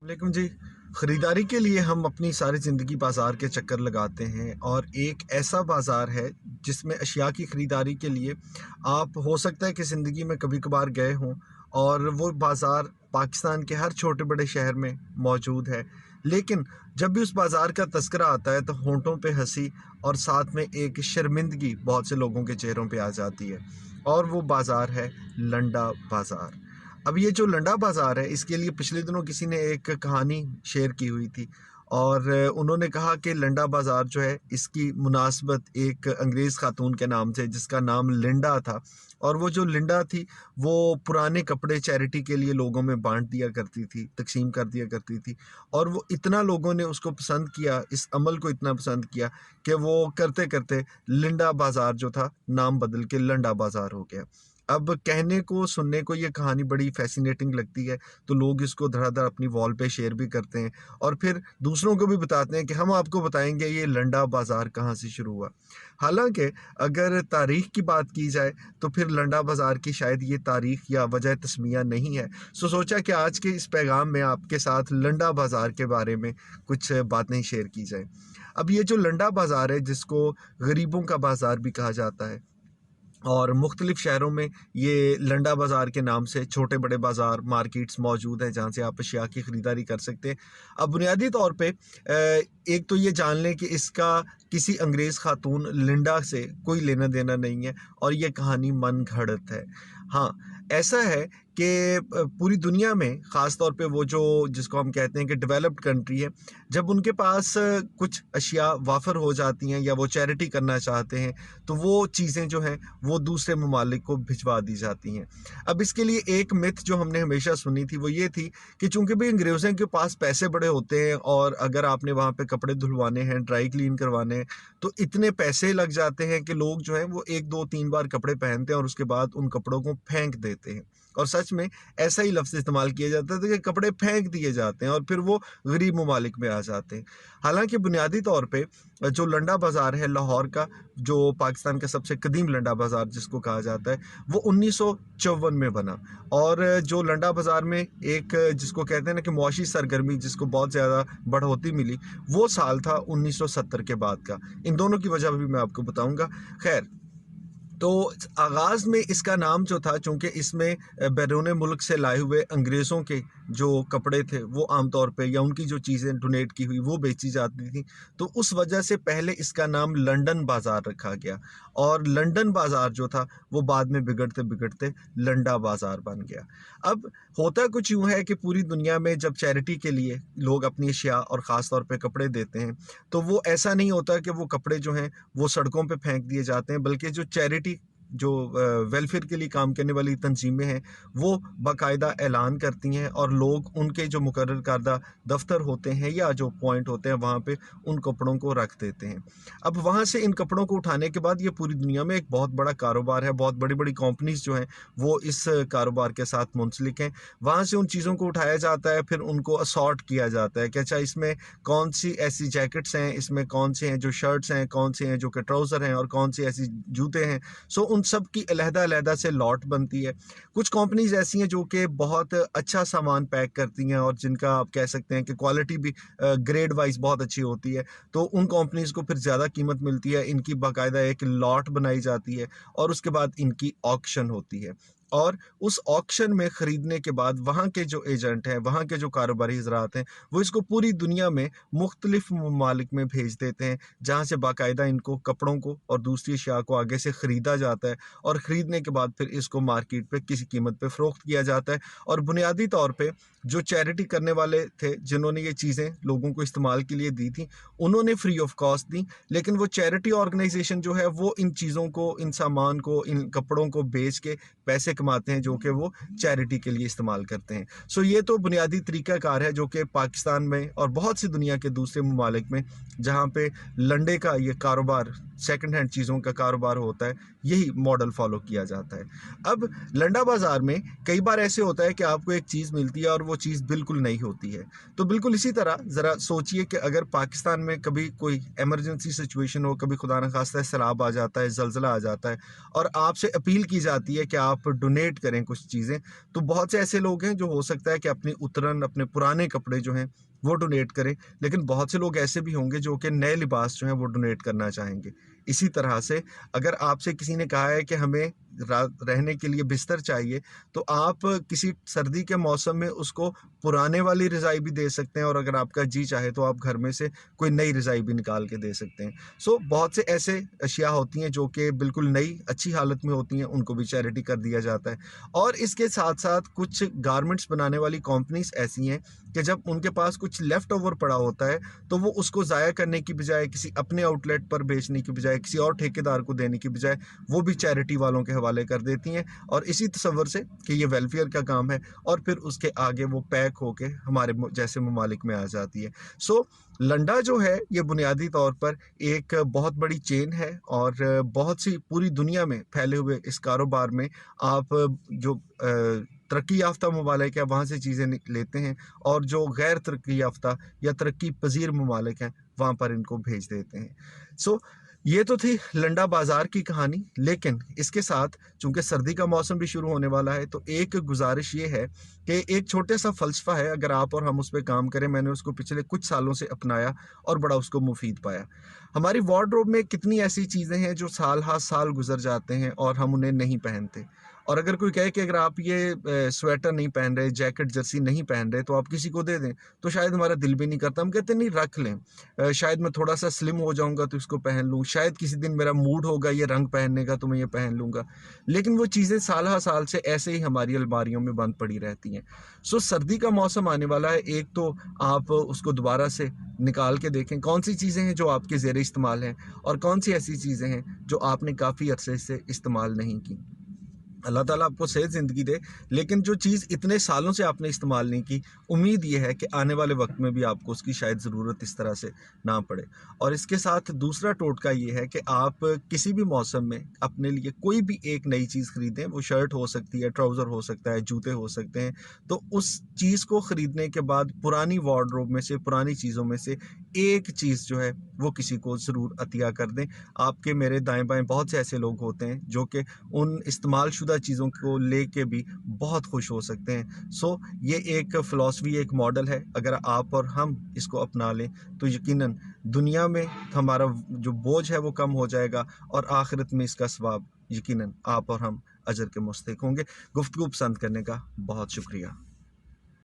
वालेकुम जी। ख़रीदारी के लिए हम अपनी सारी ज़िंदगी बाज़ार के चक्कर लगाते हैं और एक ऐसा बाज़ार है जिसमें अशिया की ख़रीदारी के लिए आप हो सकता है कि ज़िंदगी में कभी-कभार गए हों और वो बाज़ार पाकिस्तान के हर छोटे बड़े शहर में मौजूद है। लेकिन जब भी उस बाज़ार का तज़किरा आता है तो होंठों पे हँसी और साथ में एक शर्मिंदगी बहुत से लोगों के चेहरों पे आ जाती है और वो बाज़ार है लंडा बाज़ार। अब ये जो लंडा बाज़ार है, इसके लिए पिछले दिनों किसी ने एक कहानी शेयर की हुई थी और उन्होंने कहा कि लंडा बाज़ार जो है, इसकी मुनासबत एक अंग्रेज़ ख़ातून के नाम से जिसका नाम लिंडा था और वो जो लिंडा थी, वो पुराने कपड़े चैरिटी के लिए लोगों में बाँट दिया करती थी, तक़सीम कर दिया करती थी और वो इतना लोगों ने उसको पसंद किया, इस अमल को इतना पसंद किया कि वो करते-करते लिंडा बाज़ार जो था, नाम बदल के लंडा बाज़ार हो गया। अब कहने को, सुनने को ये कहानी बड़ी फ़ैसिनेटिंग लगती है, तो लोग इसको धड़ाधड़ अपनी वॉल पे शेयर भी करते हैं और फिर दूसरों को भी बताते हैं कि हम आपको बताएँगे ये लंडा बाज़ार कहाँ से शुरू हुआ। हालाँकि अगर तारीख़ की बात की जाए, तो फिर लंडा बाज़ार की शायद ये तारीख़ या वजह तस्मिया नहीं है। सोचा कि आज के इस पैगाम में आपके साथ लंडा बाज़ार के बारे में कुछ बातें शेयर की जाएँ। अब ये जो लंडा बाज़ार है, जिसको गरीबों का बाज़ार भी कहा जाता है और मुख्तलिफ़ शहरों में ये लंडा बाज़ार के नाम से छोटे-बड़े बाज़ार, मार्केट्स मौजूद हैं, जहाँ से आप अशिया की ख़रीदारी कर सकते हैं। अब बुनियादी तौर पे एक तो ये जान लें कि इसका किसी अंग्रेज़ ख़ातून लिंडा से कोई लेना-देना नहीं है और ये कहानी मनगढ़ंत है। हाँ, ऐसा है कि पूरी दुनिया में ख़ास तौर पे वो जो जिसको हम कहते हैं कि डेवलप्ड कंट्री है, जब उनके पास कुछ अशिया वाफ़र हो जाती हैं या वो चैरिटी करना चाहते हैं, तो वो चीज़ें जो हैं वो दूसरे ममालिक को भिजवा दी जाती हैं। अब इसके लिए एक मिथ जो हमने हमेशा सुनी थी वो ये थी कि चूँकि भई अंग्रेज़ों के पास पैसे बड़े होते हैं और अगर आपने वहाँ पे कपड़े धुलवाने हैं, ड्राई क्लीन करवाने हैं, तो इतने पैसे लग जाते हैं कि लोग जो हैं वो 1, 2, 3 बार कपड़े पहनते हैं और उसके बाद उन कपड़ों को फेंक देते हैं। और सच में ऐसा ही लफ़्ज़ इस्तेमाल किया जाता था कि कपड़े फेंक दिए जाते हैं और फिर वो गरीब ममालिक में आ जाते हैं। हालाँकि बुनियादी तौर पे जो लंडा बाज़ार है लाहौर का, जो पाकिस्तान का सबसे कदीम लंडा बाज़ार जिसको कहा जाता है, वो 1954 में बना और जो लंडा बाज़ार में एक जिसको कहते हैं ना कि मुआशी सरगर्मी जिसको बहुत ज़्यादा बढ़ोतरी मिली, वो साल था 1970 के बाद का। इन दोनों की वजह भी मैं आपको बताऊँगा। ख़ैर, तो आगाज़ में इसका नाम जो था, चूँकि इसमें बैरून मुल्क से लाए हुए अंग्रेज़ों के जो कपड़े थे वो आम तौर पे या उनकी जो चीज़ें डोनेट की हुई वो बेची जाती थी, तो उस वजह से पहले इसका नाम लंदन बाज़ार रखा गया और लंदन बाज़ार जो था वो बाद में बिगड़ते-बिगड़ते लंडा बाज़ार बन गया। अब होता कुछ यूँ है कि पूरी दुनिया में जब चैरिटी के लिए लोग अपनी अशिया और ख़ास तौर पे कपड़े देते हैं, तो वो ऐसा नहीं होता कि वो कपड़े जो हैं वो सड़कों पे फेंक दिए जाते हैं, बल्कि जो चैरिटी जो वेलफेयर के लिए काम करने वाली तंजीमें हैं, वो बाकायदा ऐलान करती हैं और लोग उनके जो मुकर्रर करदा दफ्तर होते हैं या जो पॉइंट होते हैं, वहाँ पे उन कपड़ों को रख देते हैं। अब वहाँ से इन कपड़ों को उठाने के बाद ये पूरी दुनिया में एक बहुत बड़ा कारोबार है, बहुत बड़ी-बड़ी कंपनीज़ जो हैं, वो इस कारोबार के साथ मुंसलिक हैं। वहाँ से उन चीज़ों को उठाया जाता है, फिर उनको असॉर्ट किया जाता है कि अच्छा इसमें कौन-सी ऐसी जैकेट्स हैं, इसमें कौन से हैं जो शर्ट्स हैं, कौन से हैं जो कि ट्राउज़र हैं और कौन सी ऐसी जूते हैं। सो उन सब की अलहदा-अलहदा से लॉट बनती है। कुछ कंपनीज़ ऐसी हैं जो कि बहुत अच्छा सामान पैक करती हैं और जिनका आप कह सकते हैं कि क्वालिटी भी ग्रेड वाइज़ बहुत अच्छी होती है। तो उन कंपनीज़ को फिर ज़्यादा कीमत मिलती है, इनकी बाकायदा एक लॉट बनाई जाती है और उसके बाद इनकी ऑक्शन होती है। और उस ऑक्शन में खरीदने के बाद वहाँ के जो एजेंट हैं, वहाँ के जो कारोबारी हज़रात हैं, वो इसको पूरी दुनिया में मुख्तलिफ़ ममालिक में भेज देते हैं, जहाँ से बाकायदा इनको कपड़ों को और दूसरी अशिया को आगे से ख़रीदा जाता है और ख़रीदने के बाद फिर इसको मार्केट पे किसी कीमत पे फ़रोख्त किया जाता है। और बुनियादी तौर पे जो चैरिटी करने वाले थे, जिन्होंने ये चीज़ें लोगों को इस्तेमाल के लिए दी थी, उन्होंने फ्री ऑफ कॉस्ट दी, लेकिन वो चैरिटी ऑर्गेनाइज़ेशन जो है, वो इन चीज़ों को, इन सामान को, इन कपड़ों को बेच के पैसे कमाते हैं, जो कि वो चैरिटी के लिए इस्तेमाल करते हैं। सो ये तो बुनियादी तरीक़ाकार है जो कि पाकिस्तान में और बहुत सी दुनिया के दूसरे ममालिक में, जहाँ पे लंडे का ये कारोबार सेकंड हैंड चीज़ों का कारोबार होता है, यही मॉडल फॉलो किया जाता है। अब लंडा बाज़ार में कई बार ऐसे होता है कि आपको एक चीज़ मिलती है और वो चीज़ बिल्कुल नई होती है। तो बिल्कुल इसी तरह ज़रा सोचिए कि अगर पाकिस्तान में कभी कोई इमरजेंसी सिचुएशन हो, कभी खुदा न खास्ता सैलाब आ जाता है, ज़लज़ला आ जाता है और आपसे अपील की जाती है कि आप डोनेट करें कुछ चीज़ें, तो बहुत से ऐसे लोग हैं जो हो सकता है कि अपनी उतरन, अपने पुराने कपड़े जो हैं वो डोनेट करें, लेकिन बहुत से लोग ऐसे भी होंगे जो कि नए लिबास जो हैं वो डोनेट करना चाहेंगे। इसी तरह से अगर आपसे किसी ने कहा है कि हमें रहने के लिए बिस्तर चाहिए, तो आप किसी सर्दी के मौसम में उसको पुराने वाली रज़ाई भी दे सकते हैं और अगर आपका जी चाहे तो आप घर में से कोई नई रज़ाई भी निकाल के दे सकते हैं। सो बहुत से ऐसे अशिया होती हैं जो कि बिल्कुल नई अच्छी हालत में होती हैं, उनको भी चैरिटी कर दिया जाता है। और इसके साथ-साथ कुछ गारमेंट्स बनाने वाली कंपनीज़ ऐसी हैं कि जब उनके पास कुछ लेफ्ट ओवर पड़ा होता है, तो वो उसको ज़ाया करने की बजाय, किसी अपने आउटलेट पर बेचने की बजाय, किसी और ठेकेदार को देने की बजाय, वो भी चैरिटी वालों के हवाले कर देती हैं और इसी तसव्वुर से कि ये वेलफेयर का काम है और फिर उसके आगे वो पैक होके हमारे जैसे ममालिक में आ जाती है। सो लंडा जो है ये बुनियादी तौर पर एक बहुत बड़ी चेन है और बहुत सी पूरी दुनिया में फैले हुए इस कारोबार में आप जो तरक्की याफ्ता ममालिक है वहाँ से चीज़ें लेते हैं और जो गैर तरक्की याफ्ता या तरक्की पजीर ममालिक हैं वहाँ पर इनको भेज देते हैं। सो ये तो थी लंडा बाज़ार की कहानी, लेकिन इसके साथ चूँकि सर्दी का मौसम भी शुरू होने वाला है, तो एक गुज़ारिश ये है कि एक छोटे-सा फ़लसफ़ा है, अगर आप और हम उस पे काम करें, मैंने उसको पिछले कुछ सालों से अपनाया और बड़ा उसको मुफ़ीद पाया। हमारी वार्डरोब में कितनी ऐसी चीज़ें हैं जो साल हा साल गुज़र जाते हैं और हम उन्हें नहीं पहनते। और अगर कोई कहे कि अगर आप ये स्वेटर नहीं पहन रहे, जैकेट, जर्सी नहीं पहन रहे, तो आप किसी को दे दें, तो शायद हमारा दिल भी नहीं करता। हम कहते हैं नहीं, रख लें। शायद मैं थोड़ा-सा स्लिम हो जाऊँगा तो इसको पहन लूँ, शायद किसी दिन मेरा मूड होगा ये रंग पहनने का तो मैं ये पहन लूँगा। लेकिन वो चीज़ें साल हा साल से ऐसे ही हमारी अलमारियों में बंद पड़ी रहती हैं। सो सर्दी का मौसम आने वाला है, एक तो आप उसको दोबारा से निकाल के देखें, कौन-सी चीज़ें हैं जो आपके ज़ेरे इस्तेमाल हैं और कौन-सी ऐसी चीज़ें हैं जो आपने काफ़ी अरसे से इस्तेमाल नहीं की। अल्लाह ताला आपको सेहत ज़िंदगी दे, लेकिन जो चीज़ इतने सालों से आपने इस्तेमाल नहीं की, उम्मीद ये है कि आने वाले वक़्त में भी आपको उसकी शायद ज़रूरत इस तरह से ना पड़े। और इसके साथ दूसरा टोटका ये है कि आप किसी भी मौसम में अपने लिए कोई भी एक नई चीज़ खरीदें, वो शर्ट हो सकती है, ट्राउज़र हो सकता है, जूते हो सकते हैं, तो उस चीज़ को खरीदने के बाद पुरानी वार्डरोब में से, पुरानी चीज़ों में से एक चीज़ जो है, वो किसी को ज़रूर अतिया कर दें। आपके मेरे दाएँ-बाएँ बहुत से ऐसे लोग होते हैं जो कि उन इस्तेमालशुदा चीज़ों को लेके भी बहुत खुश हो सकते हैं। सो ये एक फ़िलॉसफ़ी, एक मॉडल है, अगर आप और हम इसको अपना लें तो यकीनन दुनिया में हमारा जो बोझ है वो कम हो जाएगा और आखिरत में इसका सवाब यकीनन आप और हम अजर के मुस्तहिक होंगे। गुफ्तगू पसंद करने का बहुत शुक्रिया।